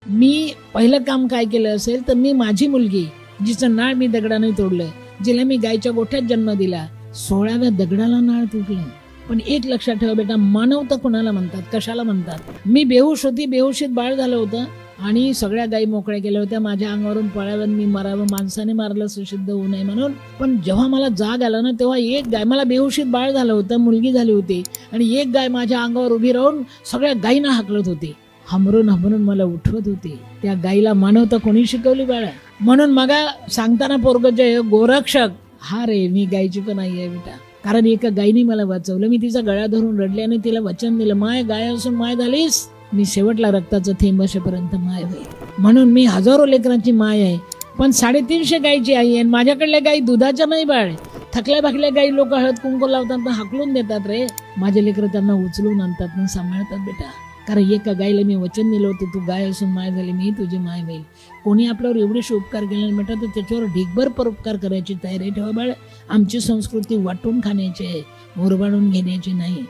मी पहिलं काम काय केलं असेल तर मी माझी मुलगी जिचं नाळ मी दगडाने तोडलं, जिला मी गायच्या गोठ्यात जन्म दिला, 16व्या दगडाला नाळ तुटलं. पण एक लक्षात ठेवा बेटा, मानवता कोणाला म्हणतात, कशाला म्हणतात? मी बेहोश होती, बेहोशीत बाळ झालं होतं आणि सगळ्या गायी मोकळ्या केल्या होत्या. माझ्या अंगावरून पळाव्यान मी मरावं, माणसाने मारलं सुसिद्ध होऊ नये म्हणून. पण जेव्हा मला जाग आला ना, तेव्हा एक गाय, मला बेहोशीत बाळ झालं होतं, मुलगी झाली होती, आणि एक गाय माझ्या अंगावर उभी राहून सगळ्या गायींना हाकलत होती, हमरून हमरून मला उठवत होती. त्या गायीला मानवता कोणी शिकवली बाळा? म्हणून मगा सांगताना पोरग जय गोरक्षक, हा रे मी गायची पण आई आहे बेटा. कारण एका गायीने मला वाचवलं. मी तिचा गळा धरून रडले आणि तिला वचन दिलं, माय गाय असून माय झालीस, मी शेवटला रक्ताचं थेंब असेपर्यंत माय होईल. म्हणून मी हजारो लेकरांची माय आहे, पण 350 गायची आई आहे. माझ्याकडल्या गायी दुधाच्या नाही बाळ. थकल्या भाकल्या गायी लोक हळद कुंकू लावतात, हाकलून देतात रे. माझे लेकरं त्यांना उचलून आणतात ना सांभाळतात बेटा. कारण एका गायीला मी वचन दिलं होतं, तू गाय असून माय झाली, मी तुझी माय होईल. कोणी आपल्यावर एवढेशे उपकार केले बेटा, तर त्याच्यावर ढीगभर परोपकार करायची तयारी ठेवा बाळ. आमची संस्कृती वाटून खाण्याची आहे, मुरबाडून घेण्याची नाही.